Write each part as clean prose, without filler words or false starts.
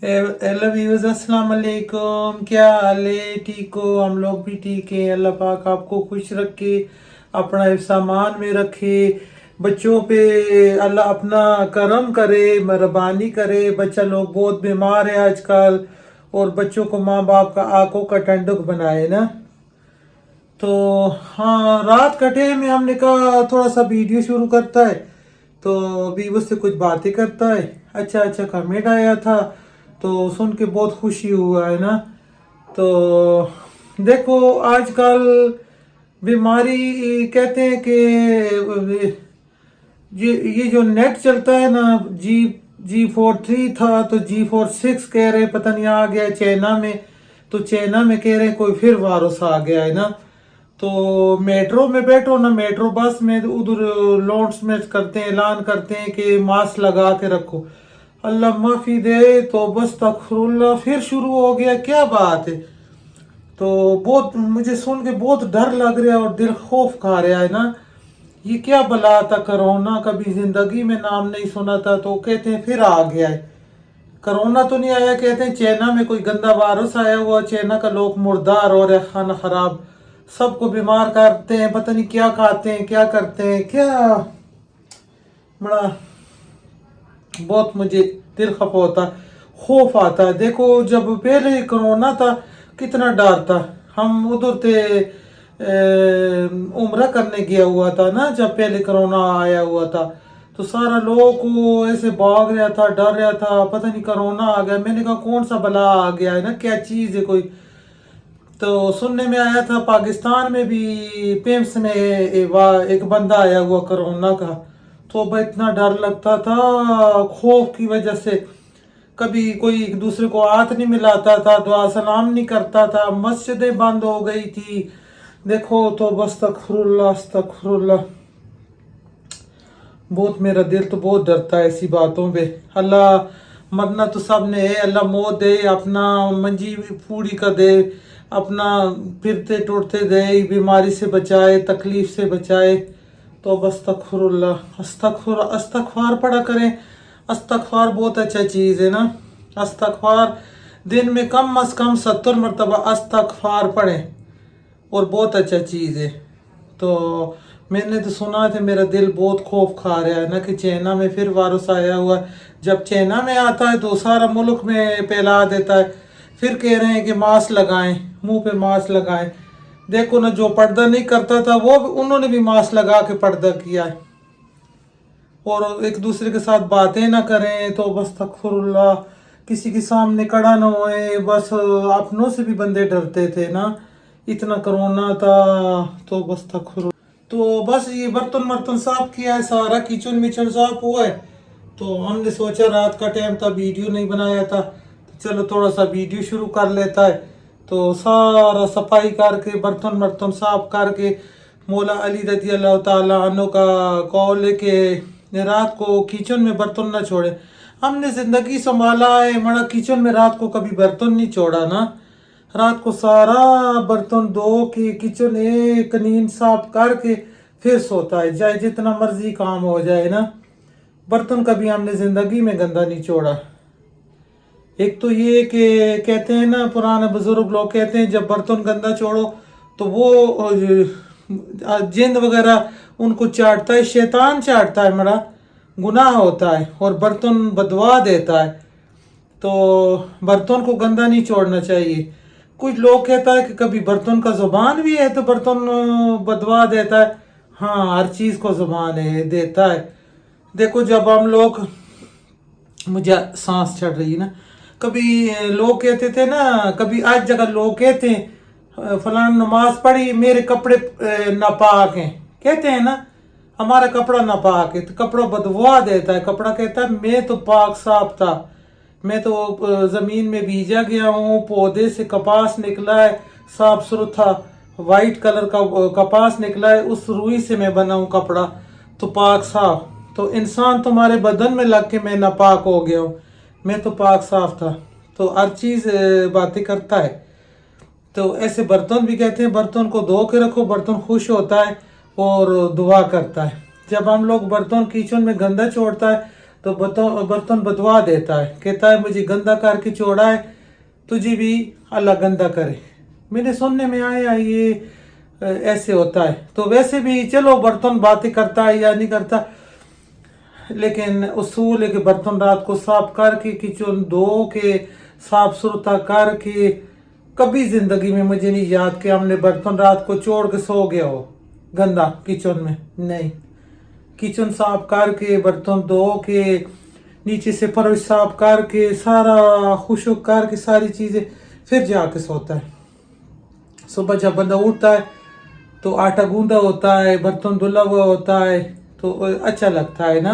Hello viewers, अस्सलाम वालेकुम। क्या हाल है? ठीक हो? हम लोग भी ठीक है। अल्लाह पाक आपको खुश रखे, अपना सामान में रखे, बच्चों पे अल्लाह अपना करम करे, मेहरबानी करे। बच्चा लोग बहुत बीमार है आजकल, और बच्चों को माँ बाप का आंखों का ठंडक बनाए ना। तो हाँ, रात का टाइम में हमने कहा थोड़ा सा वीडियो शुरू करता है, तो अभी उससे कुछ बातें करता है। अच्छा अच्छा कमेंट आया था, तो सुन के बहुत खुशी हुआ है ना। तो देखो आजकल बीमारी कहते हैं कि ये जो नेट चलता है ना, जी4 3 था, तो जी4 6 कह रहे, पता नहीं आ गया चाइना में। तो चाइना में कह रहे कोई फिर वायरस आ गया है ना। तो मेट्रो में बैठो ना, मेट्रो बस में, तो उधर लॉन्च में करते हैं, ऐलान करते हैं कि मास्क लगा के रखो। अल्लाह माफी दे, तो बस तकफुरुल्लाह फिर शुरू हो गया। क्या बात है? तो बहुत मुझे सुन के बहुत डर लग रहा है और दिल खौफ खा रहा है ना। ये क्या बला था कोरोना, कभी जिंदगी में नाम नहीं सुना था, तो कहते हैं फिर आ गया है। कोरोना तो नहीं आया, कहते हैं चाइना में कोई गंदा वायरस आया हुआ, चाइना का लोग मुर्दार हो रहे, खाना खराब, सबको बीमार करते हैं, पता नहीं क्या खाते हैं, क्या करते हैं, क्या बड़ा बहुत मुझे दिल खफा होता है, खौफ आता है। देखो जब पहले कोरोना था कितना डर था। हम उधर थे, उम्रा करने गया हुआ था ना, जब पहले कोरोना आया हुआ था, तो सारा लोगों को ऐसे भाग रहा था, डर रहा था, पता नहीं कोरोना आ गया। मैंने कहा कौन सा बला आ गया है ना, क्या चीज़ है कोई। तो सुनने में आया था पाकिस्तान में भी पेम्स में एक बंदा आया हुआ कोरोना का। तो भाई इतना डर लगता था, खौफ की वजह से। कभी कोई एक दूसरे को हाथ नहीं मिलाता था, दुआ सलाम नहीं करता था, मस्जिदें बंद हो गई थी। देखो तो बस अस्तगफुरुल्लाह अस्तगफुरुल्लाह। बहुत मेरा दिल तो बहुत डरता है ऐसी बातों पे। अल्लाह मरना तो सब ने है, अल्लाह मौत दे, अपना मंजी पूरी कर दे, अपना फिरते टुरते दे, बीमारी से बचाए, तकलीफ से बचाए। तो बस अस्तगफुरुल्लाह अस्तगफुर अस्तगफार पढ़ा करें। अस्तगफार बहुत अच्छा चीज़ है ना। अस्तगफार दिन में कम अज़ कम 70 मरतबा अस्तगफार पढ़ें, और बहुत अच्छा चीज़ है। तो मैंने तो सुना था, मेरा दिल बहुत खौफ खा रहा है ना कि चाइना में फिर वायरस आया हुआ है। जब चाइना में आता है तो सारा मुल्क में फैला देता है। फिर कह रहे हैं कि मास्क लगाएं, मुंह पे मास्क लगाएं। देखो ना, जो पर्दा नहीं करता था वो उन्होंने भी मास्क लगा के पर्दा किया है। और एक दूसरे के साथ बातें ना करें, तो बस तकफुरुल्लाह, किसी के सामने खड़ा ना होए, बस अपनों से भी बंदे डरते थे ना, इतना कोरोना था। तो बस तकफुरुल्लाह। तो बस ये बर्तन वर्तन साफ किया है, सारा किचन मिचन साफ हुआ है। तो हमने सोचा रात का टाइम था, वीडियो नहीं बनाया था, तो चलो थोड़ा सा वीडियो शुरू कर लेता है। तो सारा सफाई करके, बर्तन वर्तन साफ करके, मौला अली रजी अल्लाह ताला अन्हु का कौल है कि रात को किचन में बर्तन ना छोड़े। हमने जिंदगी संभाला है मड़ा, किचन में रात को कभी बर्तन नहीं छोड़ा ना। रात को सारा बर्तन धो के, किचन एक नींद साफ करके फिर सोता है, चाहे जितना मर्जी काम हो जाए ना। बर्तन कभी हमने जिंदगी में गंदा नहीं छोड़ा। एक तो ये कि कहते हैं ना, पुराने बुजुर्ग लोग कहते हैं जब बर्तन गंदा छोड़ो तो वो जिंद वगैरह उनको चाटता है, शैतान चाटता है, बड़ा गुनाह होता है, और बर्तन बदवा देता है। तो बर्तन को गंदा नहीं छोड़ना चाहिए। कुछ लोग कहता है कि कभी बर्तन का जुबान भी है तो बर्तन बदवा देता है। हाँ, हर चीज़ को जुबान है, देता है। देखो जब हम लोग, मुझे सांस चढ़ रही है ना, कभी लोग कहते थे ना, कभी आज जगह लोग कहते हैं फलाना नमाज पढ़ी, मेरे कपड़े नापाक हैं, कहते हैं ना, हमारा कपड़ा नापाक है, तो कपड़ा बदबुआ देता है। कपड़ा कहता है मैं तो पाक साफ था, मैं तो जमीन में बीजा गया हूँ, पौधे से कपास निकला है, साफ सुथरा वाइट कलर का कपास निकला है, उस रुई से मैं बना हूँ कपड़ा, तो पाक साफ। तो इंसान तुम्हारे बदन में लग के मैं नापाक हो गया हूँ, मैं तो पाक साफ था। तो हर चीज़ बातें करता है। तो ऐसे बर्तन भी कहते हैं, बर्तन को धो के रखो, बर्तन खुश होता है और दुआ करता है। जब हम लोग बर्तन किचन में गंदा छोड़ता है तो बर्तन बदवा देता है, कहता है मुझे गंदा करके छोड़ा है, तुझे भी अल्लाह गंदा करे। मेरे सुनने में आया ये ऐसे होता है। तो वैसे भी चलो बर्तन बातें करता है या नहीं करता, लेकिन उसूल है कि बर्तन रात को साफ करके किचन धो के साफ सुथरा करके, कभी जिंदगी में मुझे नहीं याद कि हमने बर्तन रात को छोड़ के सो गया हो गंदा किचन में, नहीं। किचन साफ करके बर्तन धो के नीचे से फर्श साफ करके सारा खुशक करके सारी चीज़ें फिर जाके सोता है। सुबह जब बंदा उठता है तो आटा गूंदा होता है, बर्तन धुला हुआ होता है, तो अच्छा लगता है ना।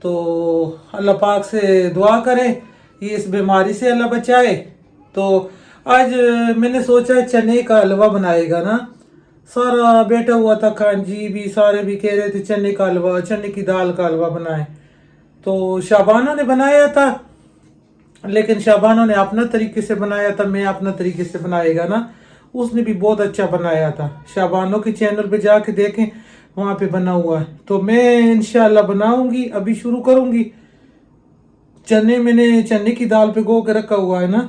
तो अल्लाह पाक से दुआ करें ये इस बीमारी से अल्लाह बचाए। तो आज मैंने सोचा चने का हलवा बनाएगा ना, सारा बैठा हुआ था, खान जी भी सारे भी कह रहे थे चने का हलवा, चने की दाल का हलवा बनाए। तो शाबाना ने बनाया था, लेकिन शाबाना ने अपना तरीके से बनाया था, मैं अपना तरीके से बनाएगा ना, उसने भी बहुत अच्छा बनाया था। शाबानो के चैनल पे जाके देखें, वहाँ पे बना हुआ है। तो मैं इंशाल्लाह बनाऊंगी, अभी शुरू करूंगी। मैंने चने की दाल पे गो के रखा हुआ है ना,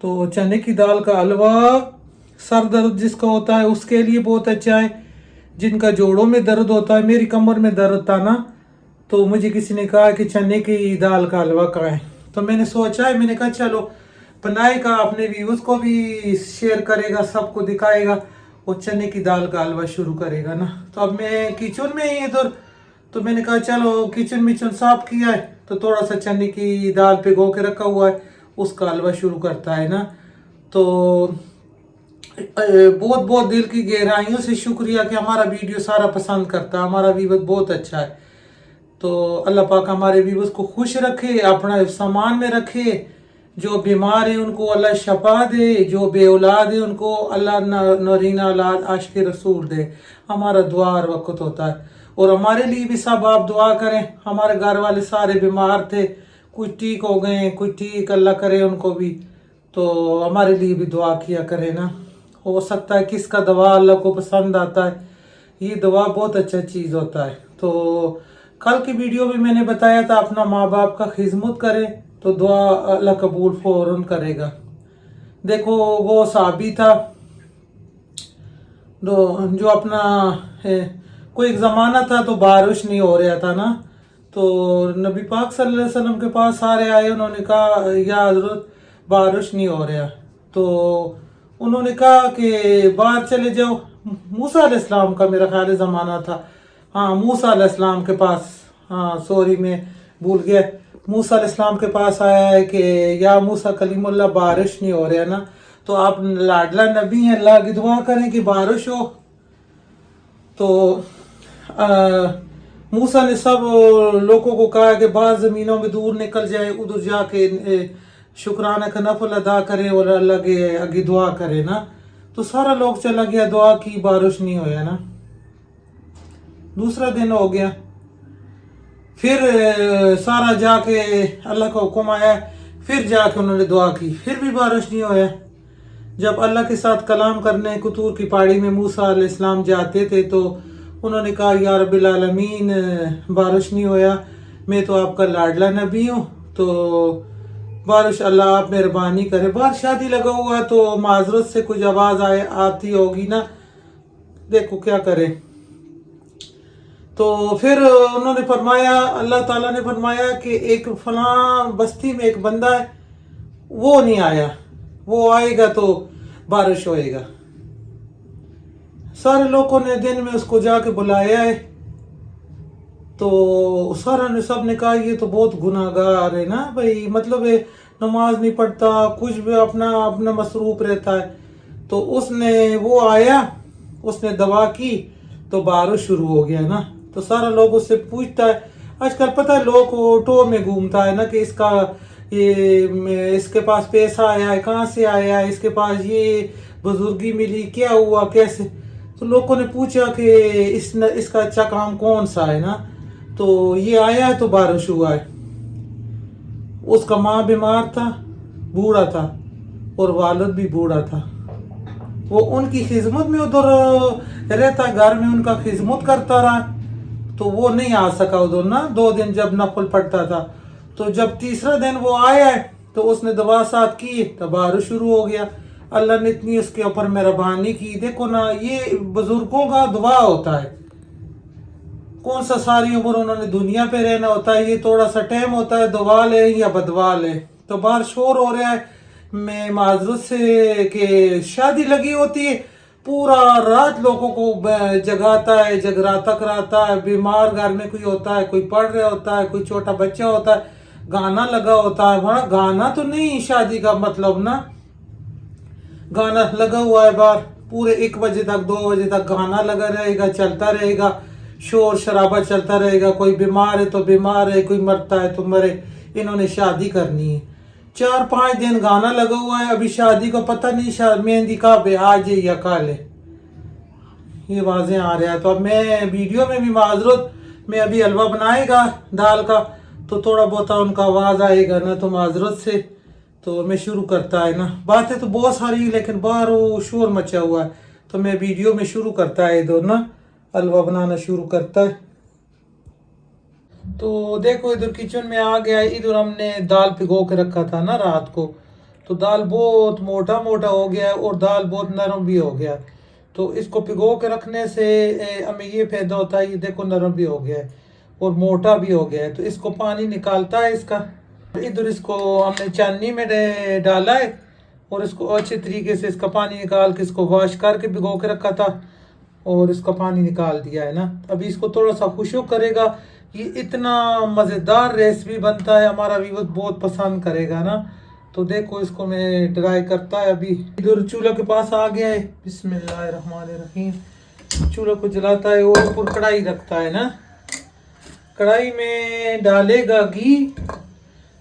तो चने की दाल का हलवा सर दर्द जिसका होता है उसके लिए बहुत अच्छा है। जिनका जोड़ों में दर्द होता है, मेरी कमर में दर्द था ना, तो मुझे किसी ने कहा कि चने की दाल का हलवा खाएं, तो मैंने सोचा है, मैंने कहा चलो बनाएगा, अपने व्यूअर्स को भी शेयर करेगा, सबको दिखाएगा, और चने की दाल का हलवा शुरू करेगा ना। तो अब मैं किचन में ही इधर, तो मैंने कहा चलो किचन मिचन साफ किया है, तो थोड़ा सा चने की दाल भिगो के रखा हुआ है, उसका हलवा शुरू करता है ना। तो बहुत बहुत दिल की गहराइयों से शुक्रिया कि हमारा वीडियो सारा पसंद करता है, हमारा व्यूअर्स बहुत अच्छा है। तो अल्लाह पाक हमारे व्यूअर्स को खुश रखे, अपना सामान में रखे। जो बीमार है उनको अल्लाह शफा दे, जो बे औलाद है उनको अल्लाह नरीना औलाद आशिक रसूल दे। हमारा दुआ हर वक्त होता है, और हमारे लिए भी सब आप दुआ करें। हमारे घर वाले सारे बीमार थे, कुछ ठीक हो गए, कुछ ठीक अल्लाह करे उनको भी, तो हमारे लिए भी दुआ किया करें ना। हो सकता है किसका दवा अल्लाह को पसंद आता है, ये दवा बहुत अच्छा चीज़ होता है। तो कल की वीडियो में मैंने बताया था अपना माँ बाप का खिदमत करें तो दुआ अल्लाह कबूल फौरन करेगा। देखो वो साहबी था जो अपना कोई एक ज़माना था तो बारिश नहीं हो रहा था ना, तो नबी पाक सल्लल्लाहु अलैहि वसल्लम के पास सारे आए, उन्होंने कहा या हज़रत बारिश नहीं हो रहा, तो उन्होंने कहा कि बाहर चले जाओ। मूसा अलैहिस्सलाम का मेरा ख्याल ज़माना था, हाँ मूसा अलैहिस्सलाम के पास, हाँ सॉरी मैं भूल गया, मूसा अलैहिस्सलाम के पास आया है कि या मूसा कलीमुल्लाह बारिश नहीं हो रहा ना, तो आप लाडला नबी हैं, अल्लाह की दुआ करें कि बारिश हो। तो मूसा ने सब लोगों को कहा कि बाहर ज़मीनों में दूर निकल जाए, उधर जाके शुक्राना का नफल अदा करें और अल्लाह के आगे दुआ करें ना। तो सारा लोग चला गया, दुआ की, बारिश नहीं होया ना। दूसरा दिन हो गया, फिर सारा जाके अल्लाह का हुक्म आया, फिर जाके उन्होंने दुआ की, फिर भी बारिश नहीं होया। जब अल्लाह के साथ कलाम करने कुतूर की पहाड़ी में मूसा अलैहिस्सलाम जाते थे, तो उन्होंने कहा या रब्बिल आलमीन बारिश नहीं होया, मैं तो आपका लाडला नबी हूँ, तो बारिश अल्लाह आप मेहरबानी करें। बाहर शादी लगा हुआ तो माजरत से कुछ आवाज़ आती होगी ना, देखो क्या करें। तो फिर उन्होंने फरमाया, अल्लाह ताला ने फरमाया कि एक फलां बस्ती में एक बंदा है, वो नहीं आया, वो आएगा तो बारिश होएगा। सारे लोगों ने दिन में उसको जाके बुलाया है, तो सारा ने सब ने कहा ये तो बहुत गुनाहगार है ना भाई, मतलब है नमाज नहीं पढ़ता, कुछ भी अपना अपना मसरूफ रहता है। तो उसने वो आया, उसने दवा की तो बारिश शुरू हो गया ना। तो सारा लोग उससे पूछता है, आजकल पता है लोग ऑटो में घूमता है ना कि इसके पास पैसा आया है, कहाँ से आया है, इसके पास ये बुजुर्गी मिली, क्या हुआ कैसे। तो लोगों ने पूछा कि इसका अच्छा काम कौन सा है ना, तो ये आया है तो बारिश हुआ है। उसका माँ बीमार था, बूढ़ा था, और वालिद भी बूढ़ा था। वो उनकी खिदमत में उधर रहता, घर में उनका खिदमत करता रहा। तो वो नहीं आ सका उधर ना, 2 दिन जब नफल पड़ता था। तो जब तीसरा दिन वो आया है तो उसने दुआ साथ की तो बारिश शुरू हो गया। अल्लाह ने इतनी उसके ऊपर मेहरबानी की। देखो ना, ये बुजुर्गों का दुआ होता है। कौन सा सारी उम्र उन्होंने दुनिया पे रहना होता है, ये थोड़ा सा टाइम होता है, दुआ ले या बदवा ले। तो बाहर शोर हो रहा है, मैं माजरत से कि शादी लगी होती है, पूरा रात लोगों को जगाता है, जगराता कराता है। बीमार घर में कोई होता है, कोई पढ़ रहा होता है, कोई छोटा बच्चा होता है, गाना लगा होता है। वहाँ गाना तो नहीं शादी का मतलब ना, गाना लगा हुआ है बाहर, पूरे 1 बजे तक 2 बजे तक गाना लगा रहेगा, चलता रहेगा, शोर शराबा चलता रहेगा। कोई बीमार है तो बीमार है, कोई मरता है तो मरे। इन्होंने शादी करनी है, 4-5 दिन गाना लगा हुआ है। अभी शादी को पता नहीं मेहंदी का बे आज है या कल है, ये आवाजें आ रहा है। तो अब मैं वीडियो में भी माजरत, मैं अभी हलवा बनाएगा दाल का, तो थोड़ा बहुत उनका आवाज़ आएगा ना, तो माजरत से। तो मैं शुरू करता है ना, बातें तो बहुत सारी लेकिन बाहर वो शोर मचा हुआ है। तो मैं वीडियो में शुरू करता है इधर ना, हलवा बनाना शुरू करता है। तो देखो इधर किचन में आ गया है। इधर हमने दाल भिगो के रखा था ना रात को, तो दाल बहुत मोटा मोटा हो गया है और दाल बहुत नरम भी हो गया है। तो इसको भिगो के रखने से हमें ये फायदा होता है, ये देखो नरम भी हो गया है और मोटा भी हो गया है। तो इसको पानी निकालता है इसका। इधर इसको हमने चांदनी में डाला है और इसको अच्छे तरीके से इसका पानी निकाल के इसको वॉश करके भिगो के रखा था और इसका पानी निकाल दिया है ना। अभी इसको थोड़ा सा खुशक करेगा। ये इतना मज़ेदार रेसिपी बनता है, हमारा व्यूअर बहुत पसंद करेगा ना। तो देखो इसको मैं ड्राई करता है। अभी इधर चूल्हा के पास आ गया है, बिस्मिल्लाहिर्रहमानिर्रहीम। चूल्हा को जलाता है और ऊपर कढ़ाई रखता है ना। कढ़ाई में डालेगा घी,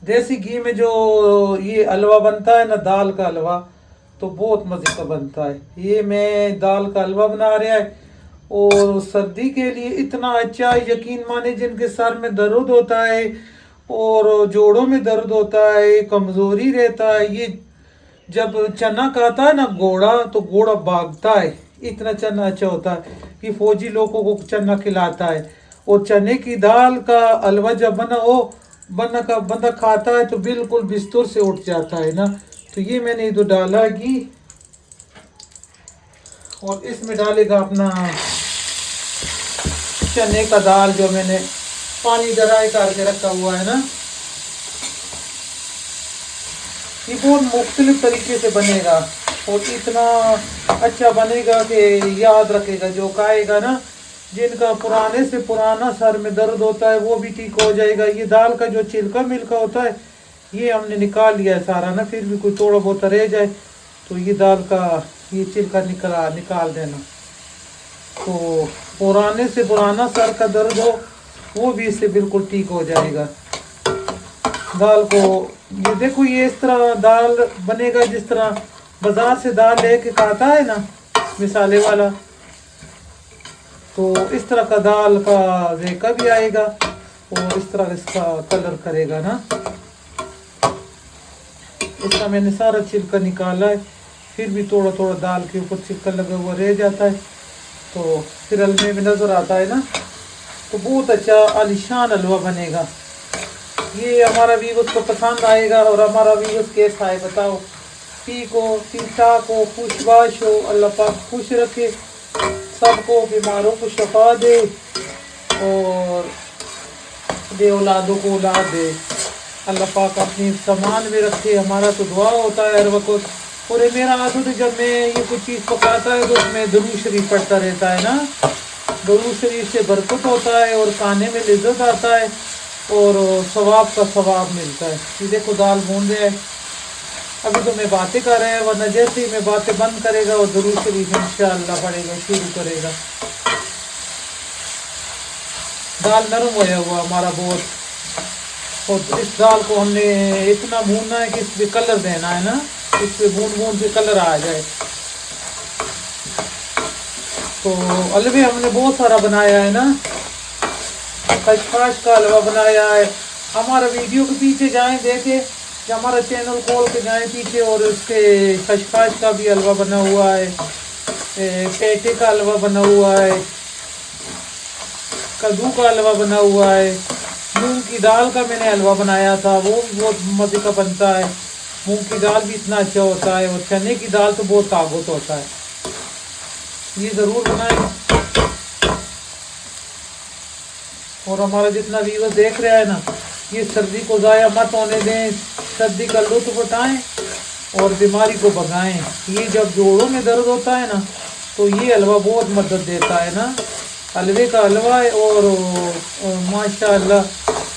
देसी घी में जो ये हलवा बनता है ना, दाल का हलवा, तो बहुत मज़े का बनता है। ये मैं दाल का हलवा बना रहा है और सर्दी के लिए इतना अच्छा, यकीन माने जिनके सर में दर्द होता है और जोड़ों में दर्द होता है, कमज़ोरी रहता है, ये जब चना खाता है ना घोड़ा, तो घोड़ा भागता है। इतना चना अच्छा होता है कि फौजी लोगों को चना खिलाता है। और चने की दाल का हलवा जब बंदा खाता है तो बिल्कुल बिस्तर से उठ जाता है ना। तो ये मैंने इधर डाला घी और इसमें डालेगा अपना चने का दाल जो मैंने पानी ड्राई करके रखा हुआ है ना। ये बहुत मुख्तलिफ तरीके से बनेगा और इतना अच्छा बनेगा कि याद रखेगा जो खाएगा ना। जिनका पुराने से पुराना सर में दर्द होता है वो भी ठीक हो जाएगा। ये दाल का जो छिलका मिलका होता है ये हमने निकाल लिया है सारा ना, फिर भी कोई थोड़ा बहुत रह जाए तो ये दाल का ये छिलका निकाल देना। तो पुराने से पुराना सर का दर्द हो वो भी इससे बिल्कुल ठीक हो जाएगा। दाल को ये देखो, ये इस तरह दाल बनेगा जिस तरह बाजार से दाल लेके खाता है ना मिसाले वाला, तो इस तरह का दाल का जायका भी आएगा और इस तरह इसका कलर करेगा ना। इसका मैंने सारा छिलका निकाला है, फिर भी थोड़ा थोड़ा दाल के ऊपर छिलका लगा हुआ रह जाता है, तो फिर हलवे में नज़र आता है ना। तो बहुत अच्छा आलिशान हलवा बनेगा। ये हमारा व्यूअर्स को पसंद आएगा और हमारा व्यूअर्स कैसा है बताओ। ठीक हो, ठीक ठाक हो, खुशबाश हो, अल्लाह पाक खुश रखे सबको, बीमारों को शफा दे और दे औलादों को औलाद दे। अल्लाह पाक अपनी सामान में रखे। हमारा तो दुआ होता है हर वक्त। और ये मेरा आदत है, जब मैं ये कुछ चीज़ पकाता है तो उसमें दुरूद शरीफ पढ़ता रहता है ना। दुरूद शरीफ से बरकत होता है और खाने में लज्जत आता है और सवाब का सवाब मिलता है। ये देखो दाल भून रहे हैं। अभी तो मैं बातें कर रहे हैं, वरना जैसे ही मैं बातें बंद करेगा और दुरूद शरीफ इंशाअल्लाह पढ़ेगा शुरू करेगा। दाल नरम होया हुआ हमारा बहुत, और इस दाल को हमने इतना भूनना है कि इस पर कलर देना है ना, इस पर भून के कलर आ जाए। तो हलवे हमने बहुत सारा बनाया है ना। खशखाश का हलवा बनाया है। हमारा वीडियो के पीछे जाएं देखें, हमारा चैनल खोल के जाएं पीछे, और उसके खशखाश का भी हलवा बना हुआ है, पेठे का हलवा बना हुआ है, कद्दू का हलवा बना हुआ है, मूंग की दाल का मैंने हलवा बनाया था, वो भी बहुत मज़े का बनता है। मूंग की दाल भी इतना अच्छा होता है, और चने की दाल तो बहुत ताकत होता है, ये ज़रूर बनाएं। और हमारा जितना व्यूअर देख रहा है ना, ये सर्दी को ज़ाया मत होने दें, सर्दी का लुत्फ़ उठाएं और बीमारी को भगाएं। ये जब जोड़ों में दर्द होता है ना, तो ये हलवा बहुत मदद देता है ना। हलवे का हलवा है, और माशाल्लाह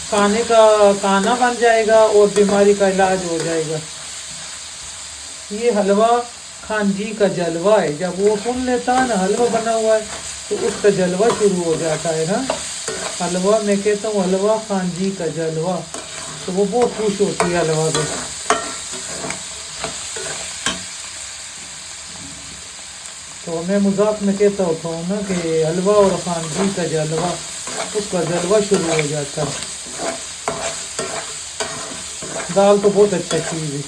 खाने का खाना बन जाएगा और बीमारी का इलाज हो जाएगा। ये हलवा खान जी का जलवा है, जब वो सुन लेता है ना हलवा बना हुआ है, तो उसका जलवा शुरू हो जाता है ना। हलवा मैं कहता हूँ हलवा खान जी का जलवा, तो वो बहुत खुश होती है हलवा से। तो मैं मजाक में कहता होता हूँ ना कि हलवा और खान जी का जलवा, उसका जलवा शुरू हो जाता है। दाल तो बहुत अच्छा चीज़ है।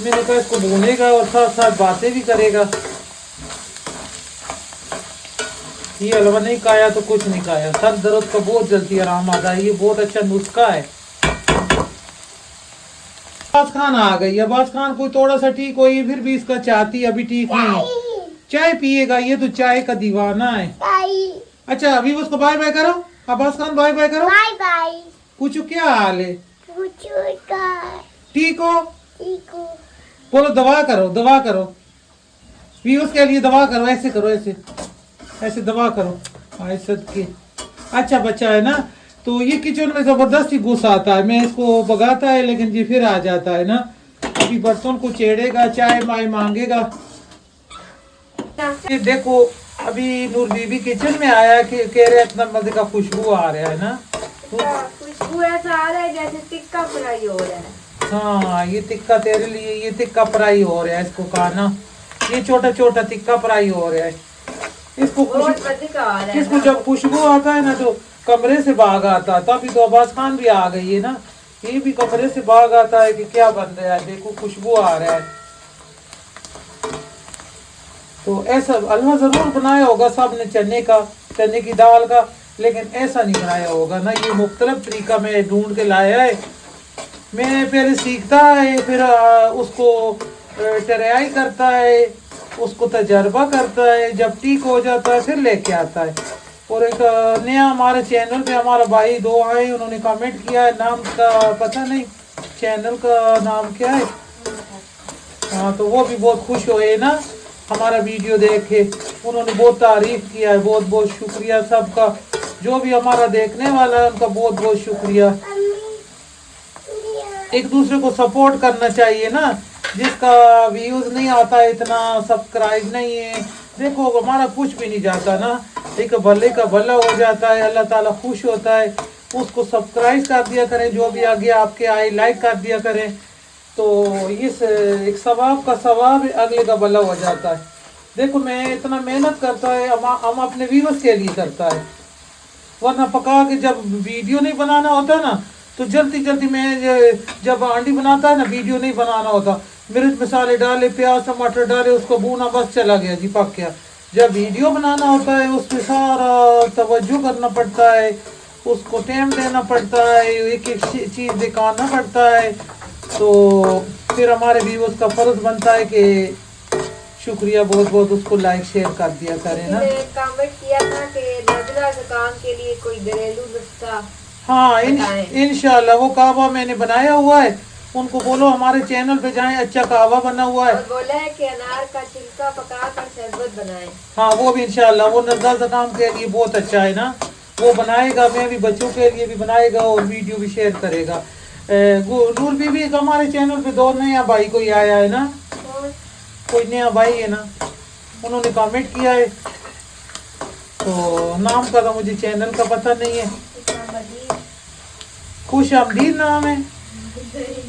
मैंने कहा इसको भूनेगा और साथ साथ बातें भी करेगा। ये हलवा नहीं खाया तो कुछ नहीं खाया। सर दर्द का बहुत जल्दी आराम आता है, ये बहुत अच्छा नुस्खा है। अब्बास खान आ गई। अब्बास खान कोई थोड़ा सा ठीक हो, ये फिर भी इसका चाहती अभी ठीक नहीं है। चाय पिएगा, ये तो चाय का दीवाना है। अच्छा अभी उसको बाय बाय करो। अब्बास खान बाय बाय करो। Bye bye. पूछो क्या हाल है? ठीक हो? ठीक हो। बोलो दवा करो, दवा करो। व्यूअर्स के लिए दवा करो, ऐसे करो, ऐसे ऐसे दवा करो। ऐसे के अच्छा बच्चा है ना। तो ये किचन में जबरदस्ती घुस आता है, मैं इसको भगाता है लेकिन ये फिर आ जाता है ना। अभी बर्तन को छेड़ेगा, चाय माय मांगेगा। ये देखो अभी नूर बीबी किचन में आया कि कह रहे इतना मजे का खुशबू आ रहा है ना। खुशबू ऐसा आ रहा है जैसे टिक्का फ्राई हो रहा है। हाँ ये टिक्का तेरे लिए, ये टिक्का फ्राई हो रहा है इसको खाना। ये छोटा छोटा टिक्का फ्राई हो रहा है इसको। इसको जब खुशबू आता है ना तो कमरे से भाग आता। तभी तो अब्बास खान भी आ गई है ना, ये भी कमरे से भाग आता है कि क्या बन रहा है, देखो खुशबू आ रहा है। तो ऐसा हलवा जरूर बनाया होगा सबने, चने का, चने की दाल का, लेकिन ऐसा नहीं बनाया होगा ना। ये मुख्तलिफ तरीका में ढूंढ के लाया है। मैं पहले सीखता है, फिर उसको ट्राई करता है, उसको तजर्बा करता है, जब ठीक हो जाता है फिर लेके आता है। और एक नया हमारे चैनल पे हमारा भाई दो आए, उन्होंने कमेंट किया है, नाम का पता नहीं, चैनल का नाम क्या है। हाँ तो वो भी बहुत खुश हुए ना हमारा वीडियो देखे, उन्होंने बहुत तारीफ किया है। बहुत बहुत शुक्रिया सबका, जो भी हमारा देखने वाला है उनका बहुत बहुत शुक्रिया। एक दूसरे को सपोर्ट करना चाहिए ना, जिसका व्यूज नहीं आता है, इतना सब्सक्राइब नहीं है, देखो हमारा कुछ भी नहीं जाता ना, एक भले का भला हो जाता है, अल्लाह ताला खुश होता है। उसको सब्सक्राइब कर दिया करें, जो भी आगे आपके आए लाइक कर दिया करें, तो इस एक सवाब का सवाब अगले का भला हो जाता है। देखो मैं इतना मेहनत करता है, हम अपने व्यूअर्स के लिए करता है, वरना पका के जब वीडियो नहीं बनाना होता ना, तो जल्दी जल्दी में जब आंडी बनाता है ना, वीडियो नहीं बनाना होता, मिर्च मसाले डाले, प्याज टमाटर डाले, उसको भूना, बस चला गया जी, पक गया। जब वीडियो बनाना होता है उसमें सारा तवज्जो करना पड़ता है, उसको टाइम देना पड़ता है, एक एक चीज़ दिखाना पड़ता है। तो फिर हमारे व्यूअर्स का फर्ज बनता है कि शुक्रिया बहुत बहुत, उसको लाइक शेयर कर दिया करें ना। कमेंट किया था कि नज़ला ज़ुकाम के लिए कोई घरेलू नुस्खा। हाँ इंशाल्लाह वो कहवा मैंने बनाया हुआ है, उनको बोलो हमारे चैनल पे जाएं, अच्छा कहवा बना हुआ है। और बोला है कि अनार का छिलका पका कर शरबत बनाएं। हाँ वो भी इंशाल्लाह, वो नज़ला ज़ुकाम के लिए बहुत अच्छा है ना, वो बनाएगा, मैं भी बच्चों के लिए भी बनाएगा और वीडियो भी शेयर करेगा। नूर बीबी हमारे चैनल पे दो नया भाई कोई आया है ना, कोई नया भाई है ना, उन्होंने कमेंट किया है, तो नाम का तो मुझे चैनल का पता नहीं है। खुश आमदीद नाम है।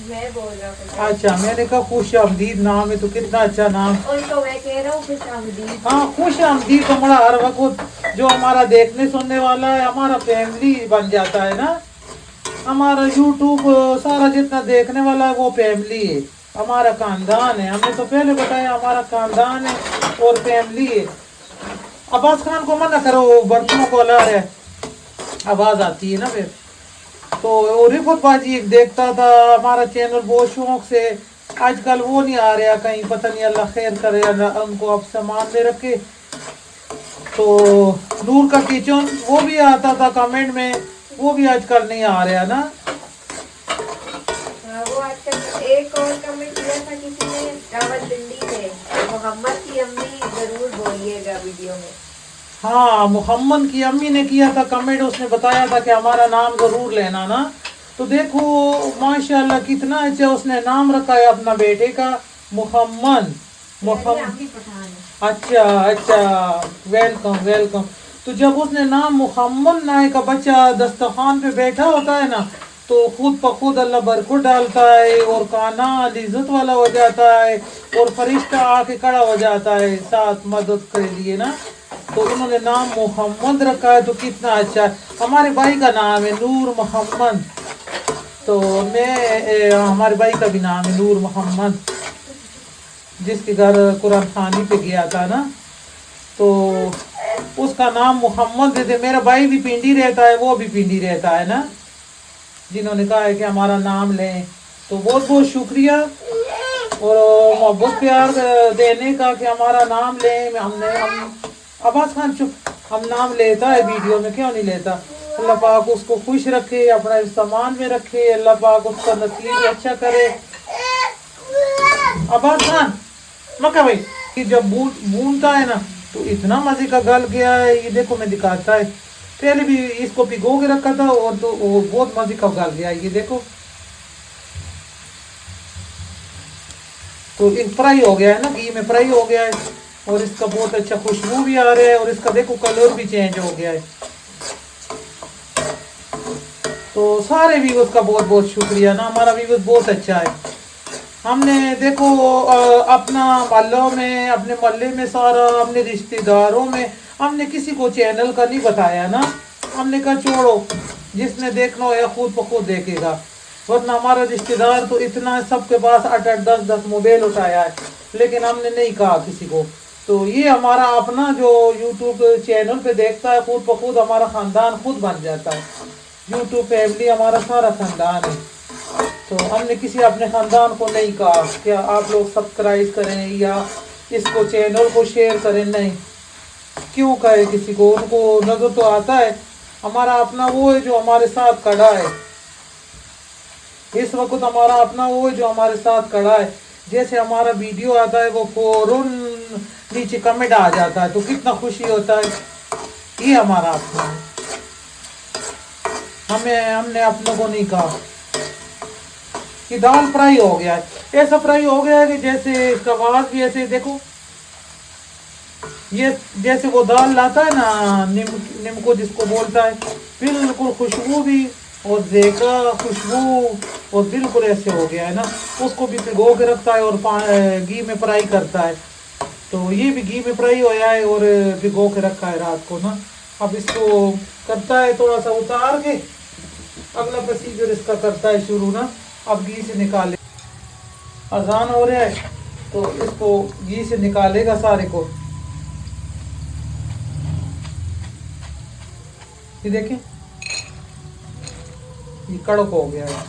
मैं बोल रहा हूँ। अच्छा मैंने कहा खुश आमदीद नाम है, तो कितना अच्छा नाम। उनको मैं कह रहा हूँ खुश आमदीद। हाँ खुश आमदीद तो बड़ा हर वक्त जो हमारा देखने सुनने वाला है, हमारा फैमिली बन जाता है ना। हमारा यूट्यूब सारा जितना देखने वाला है वो फैमिली है, हमारा खानदान है। हमने तो पहले बताया हमारा खानदान है और फैमिली है। अब्बास खान को मना करो, बर्तनों को हिला रहा है, आवाज आती है ना फिर। तो वो रिफत बाजी एक देखता था हमारा चैनल बहुत शौक से, आजकल वो नहीं आ रहा कहीं, पता नहीं, अल्लाह खैर करे, अल्लाह उनको अब सामान दे रखे। तो नूर का किचन वो भी आता था कमेंट में, वो भी आजकल नहीं आ रहा ना। वो आजकल एक और कमेंट किया था किसी ने रावलपिंडी में, मोहम्मद की अम्मी जरूर बोलिएगा वीडियो में। हाँ, मोहम्मद की अम्मी ने किया था कमेंट, उसने बताया था कि हमारा नाम जरूर लेना ना। तो देखो माशाल्लाह कितना अच्छा उसने नाम रखा है अपना बेटे का, मोहम्मद। अम्मी पठान है। अच्छा अच्छा, वेलकम वेलकम। तो जब उसने नाम मोहम्मद नाय का बच्चा दस्तरखान पे बैठा होता है ना, तो खुद ब खुद अल्लाह बरकत डालता है और काना इज्जत वाला हो जाता है और फरिश्ता आके खड़ा हो जाता है साथ मदद के लिए ना। तो उन्होंने नाम मोहम्मद रखा है, तो कितना अच्छा है। हमारे भाई का नाम है नूर मोहम्मद, तो हमारे भाई का भी नाम है नूर मोहम्मद, जिसके घर कुरान खानी पे गया था ना, तो उसका नाम मोहम्मद दे। मेरा भाई भी पिंडी रहता है, वो भी पिंडी रहता है ना, जिन्होंने कहा है कि हमारा नाम लें। तो बहुत बहुत शुक्रिया और मोहब्बत प्यार देने का कि हमारा नाम लें। हम अब्बास खान चुप, हम नाम लेता है वीडियो में, क्यों नहीं लेता। अल्लाह पाक उसको खुश रखे, अपना सामान में रखे, अल्लाह पाक उसका नसीब अच्छा करे। अब्बास खान मक्का भाई, कि जब भूनता है ना तो इतना मजे का गल गया है, ये देखो मैं दिखाता है, पहले भी इसको भिगो के रखा था और तो वो बहुत मजे का गल गया है, ये देखो। तो एक फ्राई हो गया है ना, घी में फ्राई हो गया है और इसका बहुत अच्छा खुशबू भी आ रहा है और इसका देखो कलर भी चेंज हो गया है। तो सारे व्यूअर्स का बहुत बहुत शुक्रिया ना, हमारा व्यूअर्स बहुत अच्छा है। हमने देखो अपना मोहल्लों में, अपने मोहल्ले में सारा, अपने रिश्तेदारों में हमने किसी को चैनल का नहीं बताया ना। हमने कहा छोड़ो, जिसने देखना हो या खुद ब खुद देखेगा, वरना हमारा रिश्तेदार तो इतना सबके पास 8-8 10-10 मोबाइल उठाया है, लेकिन हमने नहीं कहा किसी को। तो ये हमारा अपना जो यूट्यूब चैनल पे देखता है, खुद ब खुद हमारा ख़ानदान खुद बन जाता है। यूट्यूब फैमिली हमारा सारा ख़ानदान है। तो हमने किसी अपने ख़ानदान को नहीं कहा कि आप लोग सब्सक्राइब करें या इसको चैनल को शेयर करें, नहीं, क्यों कहे किसी को। उनको नज़र तो आता है हमारा अपना वो है जो हमारे साथ खड़ा है इस वक्त, हमारा अपना वो है जो हमारे साथ खड़ा है। जैसे हमारा वीडियो आता है वो फौरन नीचे कमेंट आ जाता है, तो कितना खुशी होता है। ये हमारा अपना है, हमने अपनों को नहीं कहा। कि दाल फ्राई हो गया है, ऐसा फ्राई हो गया है कि जैसे इसका आवाज भी ऐसे देखो, ये जैसे वो दाल लाता है ना निम्को जिसको बोलता है, बिल्कुल खुशबू भी और देखा खुशबू और बिल्कुल ऐसे हो गया है ना। उसको भी भिगो के रखता है और घी में फ्राई करता है। तो ये भी घी में फ्राई होया है और भिगो के रखा है रात को ना। अब इसको करता है थोड़ा सा उतार के, अगला प्रोसीजर इसका करता है शुरू ना। अब घी से निकाले, अजान हो रहा है तो इसको घी से निकालेगा सारे को। ये देखें, ये कड़क हो गया है।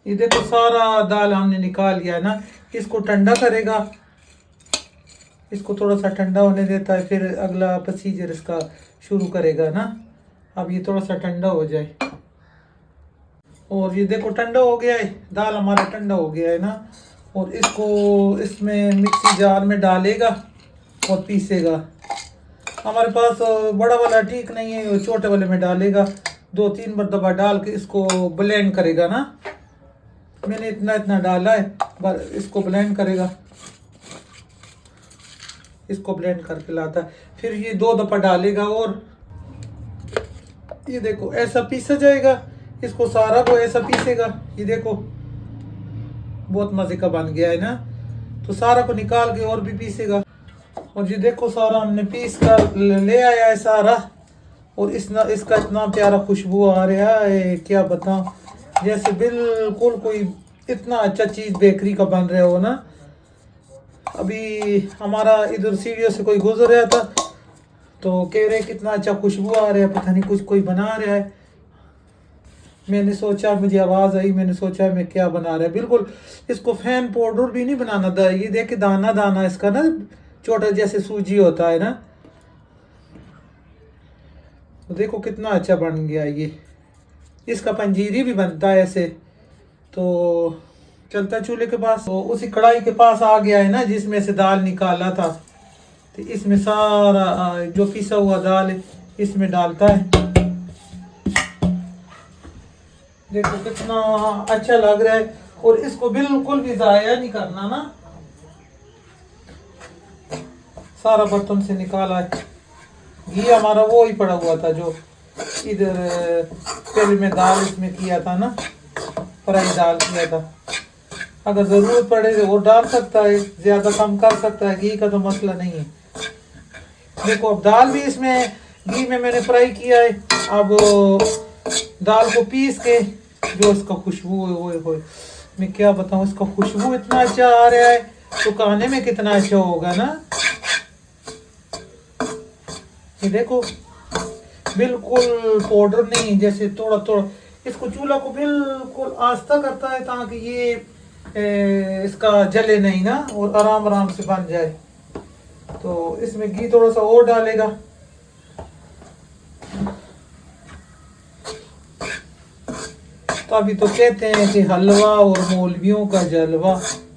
ये देखो सारा दाल हमने निकाल लिया है ना। इसको ठंडा करेगा, इसको थोड़ा सा ठंडा होने देता है, फिर अगला प्रोसीजर इसका शुरू करेगा ना। अब ये थोड़ा सा ठंडा हो जाए और ये देखो ठंडा हो गया है, दाल हमारा ठंडा हो गया है ना। और इसको इसमें मिक्सी जार में डालेगा और पीसेगा। हमारे पास बड़ा वाला ठीक नहीं है, छोटे वाले में डालेगा, 2-3 मरतबा डाल के इसको ब्लेंड करेगा ना। मैंने इतना डाला है, बस इसको ब्लेंड करेगा, इसको ब्लेंड करके लाता है, फिर ये 2 दफ़ा डालेगा और ये देखो ऐसा पीसा जाएगा। इसको सारा को ऐसा पीसेगा, ये देखो बहुत मज़े का बन गया है ना। तो सारा को निकाल के और भी पीसेगा। और ये देखो सारा हमने पीस कर ले आया है सारा, और इसका इतना प्यारा खुशबू आ रहा है क्या बताऊं, जैसे बिल्कुल कोई इतना अच्छा चीज़ बेकरी का बन रहा हो ना। अभी हमारा इधर सीढ़ियों से कोई गुजर रहा था तो कह रहे कितना अच्छा खुशबू आ रहा है, पता नहीं कुछ कोई बना रहा है। मैंने सोचा, मुझे आवाज़ आई, मैंने सोचा मैं क्या बना रहा है। बिल्कुल इसको फैन पाउडर भी नहीं बनाना था, ये देखे दाना दाना इसका ना छोटा जैसे सूजी होता है ना, तो देखो कितना अच्छा बन गया ये। इसका पंजीरी भी बनता है ऐसे। तो चलता चूल्हे के पास, तो उसी कढ़ाई के पास आ गया है ना जिसमें से दाल निकाला था, तो इसमें सारा जो पिसा हुआ दाल है इसमें डालता है। देखो कितना अच्छा लग रहा है, और इसको बिल्कुल भी ज़ाया नहीं करना ना। सारा बर्तन से निकाला है, घी हमारा वो ही पड़ा हुआ था जो इधर पहले में दाल इसमें किया था ना, फ्राई दाल किया था। अगर ज़रूरत पड़े तो और डाल सकता है, ज़्यादा कम कर सकता है, घी का तो मसला नहीं है। देखो अब दाल भी इसमें घी में मैंने फ्राई किया है। अब दाल को पीस के जो इसका खुशबू है वो मैं क्या बताऊँ, इसका खुशबू इतना अच्छा आ रहा है तो खाने में कितना अच्छा होगा ना। ये देखो बिल्कुल पाउडर नहीं, जैसे थोड़ा थोड़ा इसको चूल्हा को बिल्कुल आस्था करता है ताकि ये इसका जले नहीं ना, और आराम आराम से बन जाए। तो इसमें घी थोड़ा सा और डालेगा। तो अभी तो कहते हैं कि हलवा और मौलवियों का जलवा,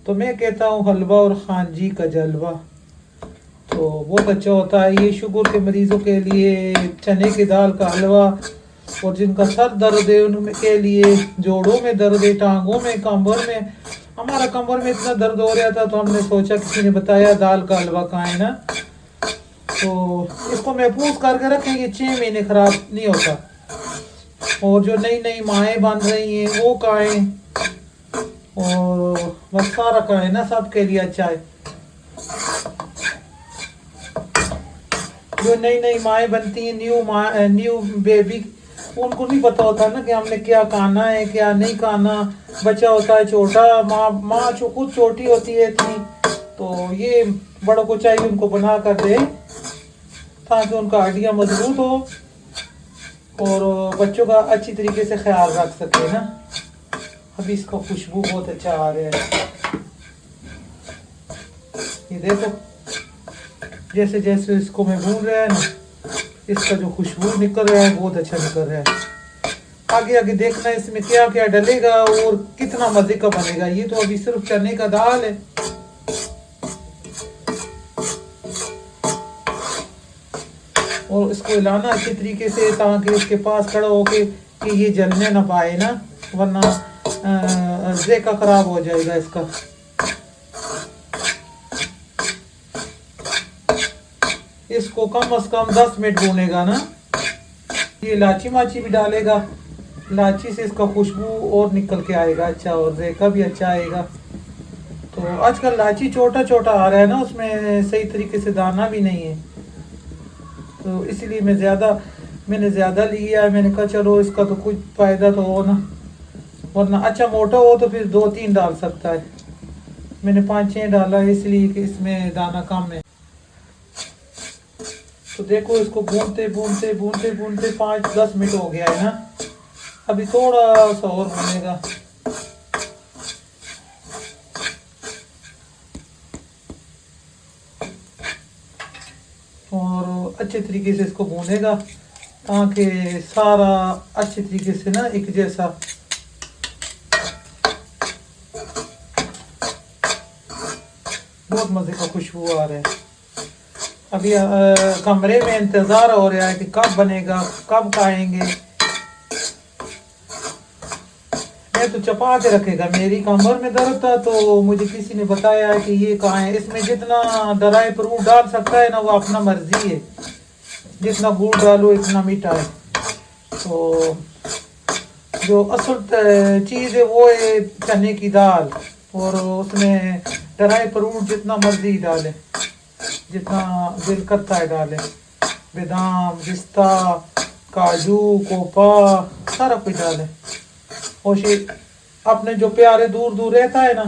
तो मैं कहता हूँ हलवा और खानजी का जलवा। तो बहुत अच्छा होता है ये शुगर के मरीजों के लिए, चने की दाल का हलवा। और जिनका सर दर्द है उनके लिए, जोड़ों में दर्द है, टांगों में, कमर में। हमारा कमर में इतना दर्द हो रहा था तो हमने सोचा, किसी ने बताया दाल का हलवा खाएं ना, तो इसको महफूज करके रखें, ये 6 महीने खराब नहीं होता। और जो नई नई माएँ बन रही हैं वो खाएं, और बस सारा खाएं ना, सबके लिए अच्छा है। जो नई नई माएँ बनती हैं, न्यू बेबी, उनको नहीं पता होता ना कि हमने क्या खाना है क्या नहीं खाना। बच्चा होता है छोटा, माँ खुद छोटी होती है इतनी, तो ये बड़ों को चाहिए उनको बना कर दे ताकि उनका हड्डियाँ मजबूत हो और बच्चों का अच्छी तरीके से ख्याल रख सके ना। अभी इसका खुशबू बहुत अच्छा आ रहा है। ये देखो जैसे जैसे इसको मैं भून रहा है ना, इसका जो खुशबू निकल रहा है बहुत अच्छा निकल रहा है। आगे आगे देखना इसमें क्या क्या डलेगा और कितना मजे का बनेगा। ये तो अभी सिर्फ चने का दाल है। और इसको हिलाना अच्छी तरीके से ताकि इसके पास खड़ा होके कि ये जलने ना पाए ना, वरना ज़ायका खराब हो जाएगा इसका। इसको कम से कम 10 मिनट भूनेगा ना। ये इलायची माची भी डालेगा, इलायची से इसका खुशबू और निकल के आएगा अच्छा, और ज़ायका भी अच्छा आएगा। तो आजकल इलायची छोटा छोटा आ रहा है ना, उसमें सही तरीके से दाना भी नहीं है, तो इसलिए मैंने ज़्यादा लिया है। मैंने कहा चलो इसका तो कुछ फ़ायदा तो हो ना, वरना अच्छा मोटा हो तो फिर 2-3 डाल सकता है। मैंने 5-6 डाला है इसलिए कि इसमें दाना कम है। तो देखो इसको भूनते भूनते भूनते भूनते 5-10 मिनट हो गया है ना। अभी थोड़ा सा और भूनेगा। और अच्छे तरीके से इसको भूनेगा ताकि सारा अच्छे तरीके से ना एक जैसा। बहुत मज़े का खुशबू आ रहा है। अभी कमरे में इंतज़ार हो रहा है कि कब बनेगा, कब खाएंगे। मैं तो चपा के रखेगा, मेरी कमर में दर्द था तो मुझे किसी ने बताया है कि ये कहाँ है। इसमें जितना ड्राई फ्रूट डाल सकता है ना वो अपना मर्जी है, जितना गुड़ डालो इतना मीठा है। तो जो असल चीज़ है वो है चने की दाल, और उसमें ड्राई फ्रूट जितना मर्जी डालें, जितना दिल करता है डालें। बादाम, पिस्ता, काजू, कोपा, सारा कुछ डालें। और अपने जो प्यारे दूर दूर रहता है ना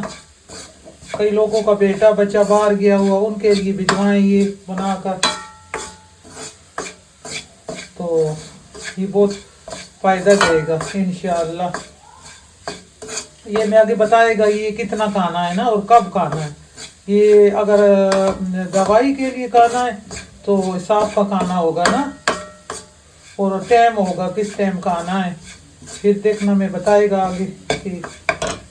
कई लोगों का बेटा बच्चा बाहर गया हुआ, उनके लिए भिजवाएं ये बनाकर, तो ये बहुत फ़ायदा देगा इंशाअल्लाह। ये मैं आगे बताएगा ये कितना खाना है ना और कब खाना है। ये अगर दवाई के लिए खाना है तो हिसाब का खाना होगा ना, और टाइम होगा किस टाइम खाना है, फिर देखना मैं बताएगा आगे कि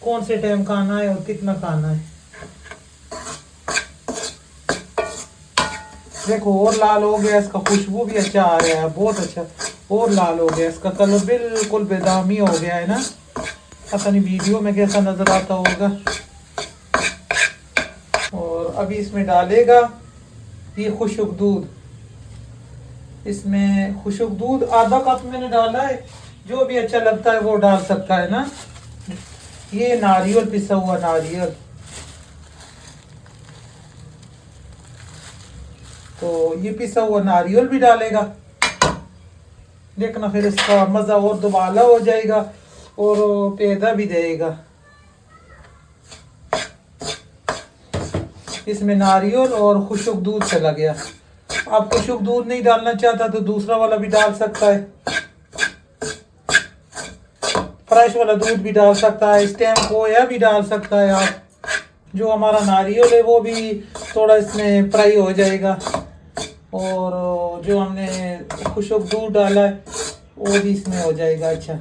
कौन से टाइम खाना है और कितना खाना है। देखो और लाल हो गया, इसका खुशबू भी अच्छा आ रहा है, बहुत अच्छा, और लाल हो गया, इसका कलर बिल्कुल बेदामी हो गया है ना। पता नहीं वीडियो में कैसा नजर आता होगा। और अभी इसमें डालेगा ये खुशक दूध, इसमें खुशक दूध आधा कप मैंने डाला है, जो भी अच्छा लगता है वो डाल सकता है ना। ये नारियल, पिसा हुआ नारियल, तो ये पिसा हुआ नारियल भी डालेगा। देखना फिर इसका मज़ा और दुबाला हो जाएगा और पैदा भी देगा। इसमें नारियल और खुशक दूध चला गया। आप खुशक दूध नहीं डालना चाहता तो दूसरा वाला भी डाल सकता है, फ्रेश वाला दूध भी डाल सकता है, स्टेम खोया भी डाल सकता है आप। जो हमारा नारियल है वो भी थोड़ा इसमें फ्राई हो जाएगा, और जो हमने खुशक दूध डाला है वो भी इसमें हो जाएगा। अच्छा,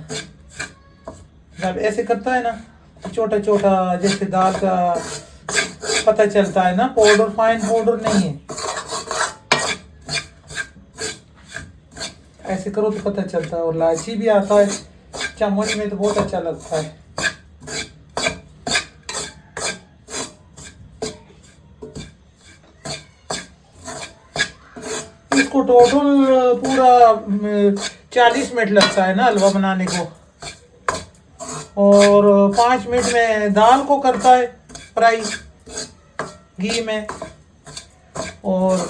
जब ऐसे करता है ना छोटा छोटा, जैसे दाल का पता चलता है ना, पाउडर, फाइन पाउडर नहीं है, ऐसे करो तो पता चलता है। और इलायची भी आता है चम्मच में, तो बहुत अच्छा लगता है। इसको टोटल पूरा 40 मिनट लगता है ना हलवा बनाने को, और 5 मिनट में दाल को करता है फ्राई घी में, और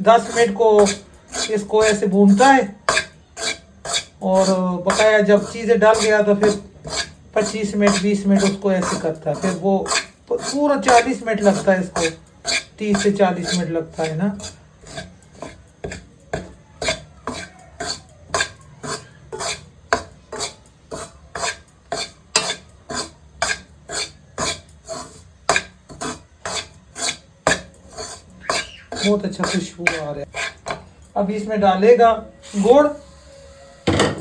10 मिनट को इसको ऐसे भूनता है, और बकाया जब चीज़ें डाल गया तो फिर 25 मिनट 20 मिनट उसको ऐसे करता है। फिर वो पूरा 40 मिनट लगता है इसको, 30 से 40 मिनट लगता है ना। बहुत अच्छा खुशबू आ रहा है। अब इसमें डालेगा गुड़,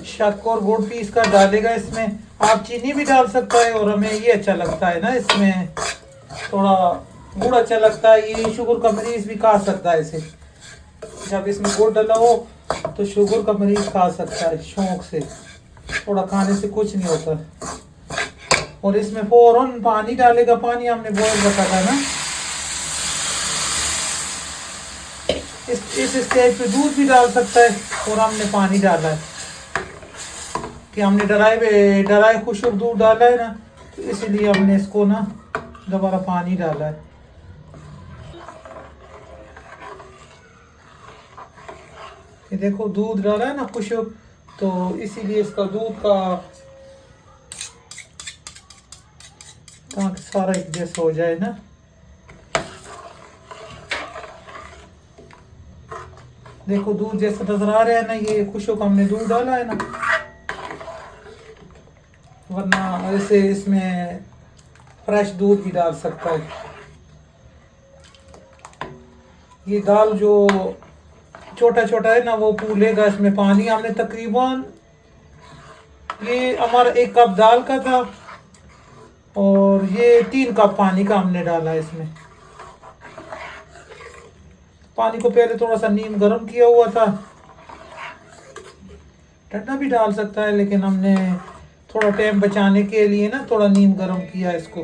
शक्कर और गुड़ पीस कर डालेगा इसमें। आप चीनी भी डाल सकता है, और हमें ये अच्छा लगता है ना, इसमें थोड़ा गुड़ अच्छा लगता है। ये शुगर का मरीज भी खा सकता है इसे, जब इसमें गुड़ डाला हो तो शुगर का मरीज खा सकता है शौक से, थोड़ा खाने से कुछ नहीं होता। और इसमें फौरन पानी डालेगा, पानी हमने बॉयल रखा था ना। इस स्टेज पे दूध भी डाल सकता है, और हमने पानी डाला है कि हमने डराए खुशक दूध डाला है ना, तो इसीलिए हमने इसको ना दोबारा पानी डाला है। ये देखो दूध डाला है ना खुशक, तो इसीलिए इसका दूध का ताकि सारा एक जैसा हो जाए ना। देखो दूध जैसा नजर आ रहा है ना, ये खुशक हमने दूध डाला है ना, वरना ऐसे इसमें फ्रेश दूध भी डाल सकता है। ये दाल जो छोटा छोटा है ना वो फूलेगा, इसमें पानी हमने तकरीबन, ये हमारा 1 कप दाल का था, और ये 3 कप पानी का हमने डाला है इसमें। पानी को पहले थोड़ा सा नीम गर्म किया हुआ था, ठंडा भी डाल सकता है, लेकिन हमने थोड़ा टाइम बचाने के लिए ना थोड़ा नीम गर्म किया इसको।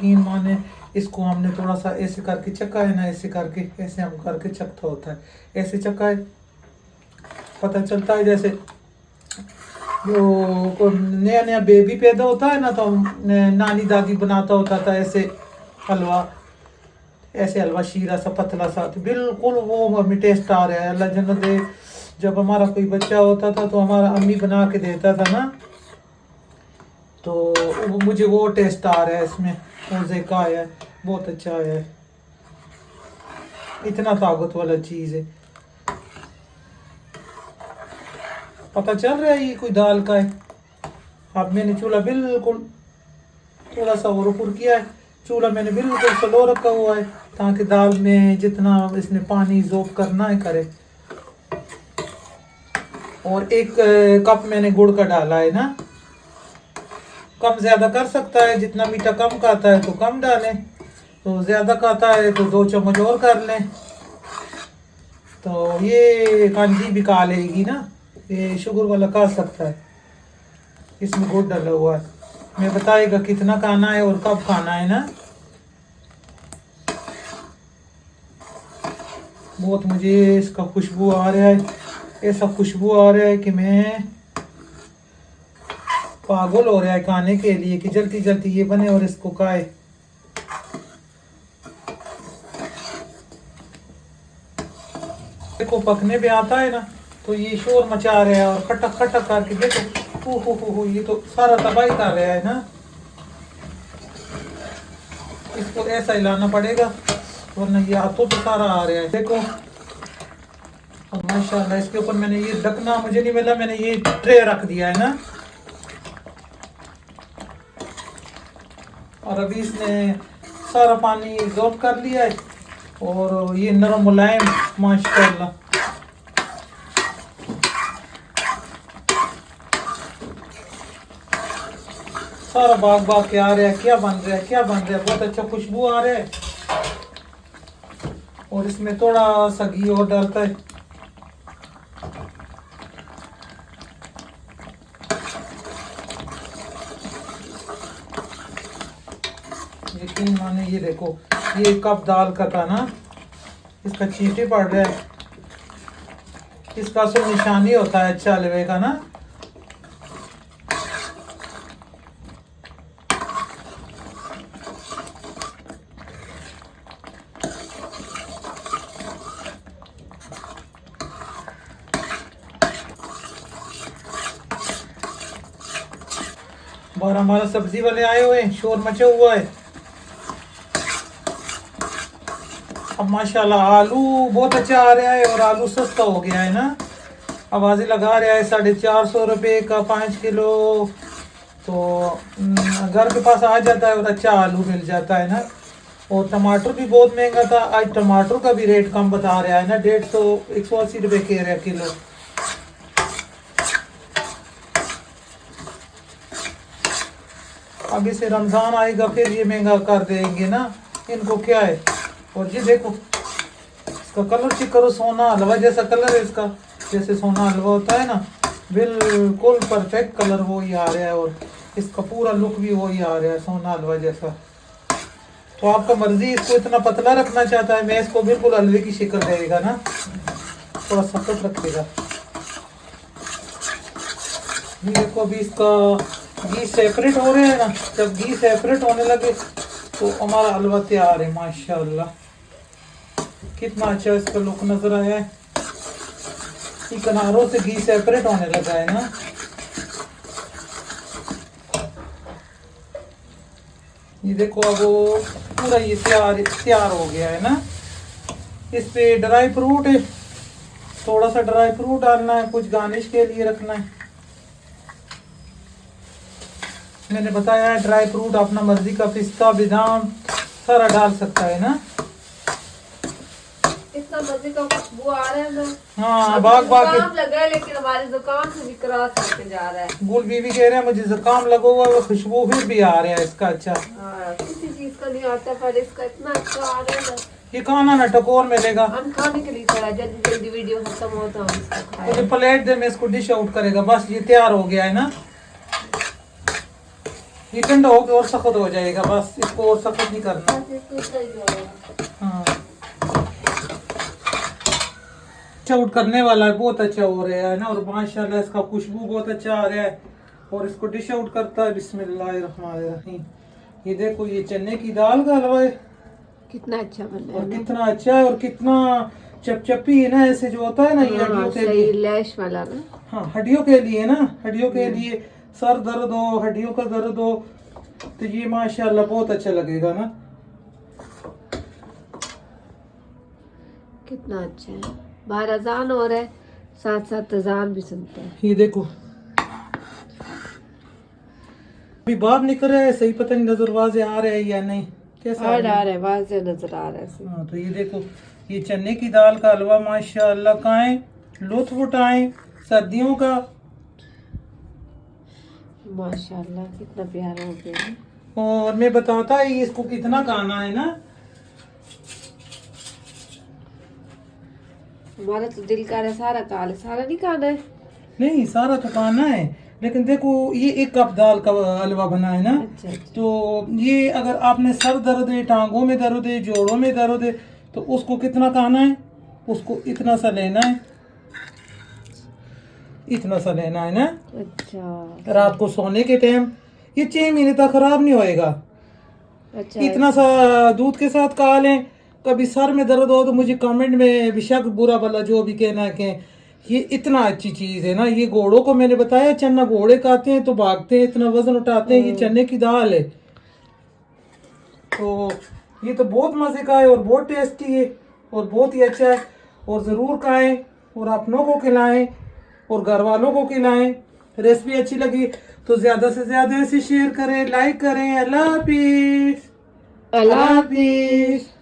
नीम माने इसको हमने थोड़ा सा ऐसे करके चक्का है ना, ऐसे करके, ऐसे हम करके चखता होता है, ऐसे चक्का है, पता चलता है जैसे जो नया नया बेबी पैदा होता है ना, तो नानी दादी बनाता होता था ऐसे हलवा, ऐसे हलवा शीरा सा पतला सा, तो बिल्कुल वो हमें टेस्ट आ रहा है। अल्लाह जन्नत दे, जब हमारा कोई बच्चा होता था तो हमारा अम्मी बना के देता था ना, तो मुझे वो टेस्ट आ रहा है इसमें, वो ज़ायका आया है। बहुत अच्छा है, इतना ताकत वाला चीज है। पता चल रहा है ये कोई दाल का है। अब मैंने चूल्हा बिल्कुल थोड़ा सा और ऊपर किया है, चूल्हा मैंने बिल्कुल स्लो रखा हुआ है ताकि दाल में जितना इसने पानी ज़ोब करना है करे। और 1 कप मैंने गुड़ का डाला है ना, कम ज़्यादा कर सकता है, जितना मीठा कम खाता है तो कम डालें, तो ज़्यादा खाता है तो 2 चम्मच और कर लें। तो ये कांजी भी खा लेगी ना, ये शुगर वाला खा सकता है। इसमें गुड़ डाला हुआ है, मैं बताएगा कितना खाना है और कब खाना है ना। बहुत मुझे इसका खुशबू आ रहा है, ऐसा खुशबू आ रहा है कि मैं पागल हो रहा है खाने के लिए कि जल्दी जल्दी ये बने और इसको खाए। देखो पकने पे आता है ना तो ये शोर मचा रहा है और खटक खटक करके देखो हो ये तो सारा तबाही कर रहा है ना। इसको ऐसा हिलाना पड़ेगा वरना ये हाथों पे सारा आ रहा है। देखो माशाल्लाह, इसके ऊपर मैंने ये ढकना मुझे नहीं मिला, मैंने ये ट्रे रख दिया है ना। और अभी इसने सारा पानी ज़ोब कर लिया है और ये नरम मुलायम माशाल्लाह। सारा बाग बाग के आ रहा है, क्या बन रहा है क्या बन रहा है, बहुत अच्छा खुशबू आ रहा है। और इसमें थोड़ा सा घी और डालता है। यकीन माने ये देखो ये कप दाल का था ना, इसका चींटे पड़ रहा है। इसका सब निशानी होता है अच्छा हलवे का ना। और हमारा सब्जी वाले आए हुए हैं, शोर मचा हुआ है। अब माशाल्लाह आलू बहुत अच्छा आ रहा है और आलू सस्ता हो गया है ना। आवाज़ें लगा रहा है 450 रुपये का 5 किलो, तो घर के पास आ जाता है और अच्छा आलू मिल जाता है ना। और टमाटर भी बहुत महंगा था, आज टमाटर का भी रेट कम बता रहा है ना, 150 180 रुपये कह रहा है किलो। अब इसे रमज़ान आएगा फिर ये महंगा कर देंगे ना, इनको क्या है। और ये देखो इसका कलर चेक करो, सोना हलवा जैसा कलर है इसका, जैसे सोना हलवा होता है ना, बिल्कुल परफेक्ट कलर वो ही आ रहा है। और इसका पूरा लुक भी वही आ रहा है सोना हलवा जैसा। तो आपका मर्जी, इसको इतना पतला रखना चाहता है, मैं इसको बिल्कुल हलवे की शक्ल देगा ना, थोड़ा सख्त रखेगा। ये देखो अभी इसका घी सेपरेट हो रहे हैं ना, जब घी सेपरेट होने लगे तो हमारा हलवा तैयार है माशाल्लाह। कितना अच्छा इसका लुक नजर आया है, ये किनारों से घी सेपरेट होने लगा है ना। ये देखो अब वो पूरा ये तैयार हो गया है ना। इस पे ड्राई फ्रूट है, थोड़ा सा ड्राई फ्रूट डालना है, कुछ गार्निश के लिए रखना है। मैंने बताया है ड्राई फ्रूट अपना मर्जी का, पिस्ता बादाम सारा डाल सकता है ना। इतना मजे का खुशबू आ रहा है ना। हाँ बाग बाग लगा है, लेकिन हमारे जुकाम से भी क्रॉस करके जा रहा है। गुल बीवी कह रहे हैं मुझे जुकाम लगा हुआ है, खुशबू फिर भी आ रहा है इसका अच्छा। किसी चीज का नहीं आता पर इसका इतना अच्छा आ रहा है ना। ये खाना ना टकोर मिलेगा, हम खाने के लिए थोड़ा जल्दी जल्दी वीडियो खत्म हो तो हम इसको खाएं। मुझे प्लेट दे, मैं इसको डिश आउट करेगा। बस ये तैयार हो गया है ना, ये ठंडा होकर और सख्त हो जाएगा, बस इसको और सख्त नहीं करना। हाँ आउट करने वाला है, बहुत अच्छा हो रहा है ना। और माशाल्लाह इसका खुशबू बहुत अच्छा आ रहा है। और इसको डिश आउट करता है बिस्मिल्लाहिर्रहमानिर्रहीम। ये देखो ये चने की दाल का हलवा है, कितना अच्छा बन रहा और है, कितना अच्छा है और कितना चपचपी है ना, ऐसे जो होता है ना ये हड्डियों के लिए, लैश वाला ना। हाँ हड्डियों के लिए ना, हड्डियों के लिए सर दर्द हो, हड्डियों का दर्द हो तो ये माशाल्लाह बहुत अच्छा लगेगा ना। कितना अच्छा है। बाहर अजान हो रहा है, साथ साथ अजान भी सुनते हैं। ये देखो अभी बाहर निकल रहा है, सही पता नहीं नजर वाजे आ रहे हैं या नहीं, कैसा आ रहा है, वाज़े नजर आ रहा है। हाँ तो ये देखो, ये चने की दाल का हलवा माशाल्लाह खाएं, लुत्फ उठाएं सर्दियों का। माशाल्लाह कितना प्यारा हो गया है। और मैं बताता है इसको कितना खाना है ना। हमारा तो दिल कर रहा है सारा खा ले, सारा नहीं खाना है। नहीं सारा तो खाना है, लेकिन देखो ये 1 कप दाल का हलवा बना है ना। अच्छा अच्छा। तो ये अगर आपने सर दर्द है, टांगों में दर्द है, जोड़ों में दर्द है, तो उसको कितना खाना है, उसको इतना सा लेना है, इतना सा लेना है ना। अच्छा रात को सोने के टाइम ये 6 महीने तक खराब नहीं होएगा। अच्छा। इतना सा दूध के साथ खा लें। कभी सर में दर्द हो तो मुझे कमेंट में बेशक बुरा भला जो भी कहना है कि ये इतना अच्छी चीज़ है ना। ये घोड़ों को मैंने बताया, चना घोड़े खाते हैं तो भागते हैं, इतना वजन उठाते हैं, ये चने की दाल है। तो ये तो बहुत मज़े का है और बहुत टेस्टी है और बहुत ही अच्छा है। और ज़रूर खाएं और अपनों को खिलाएं और घर वालों को खिलाएं। रेसिपी अच्छी लगी तो ज़्यादा से ज़्यादा इसे शेयर करें, लाइक करें। अल्लाह हाफिज़। अल्लाह हाफिज़।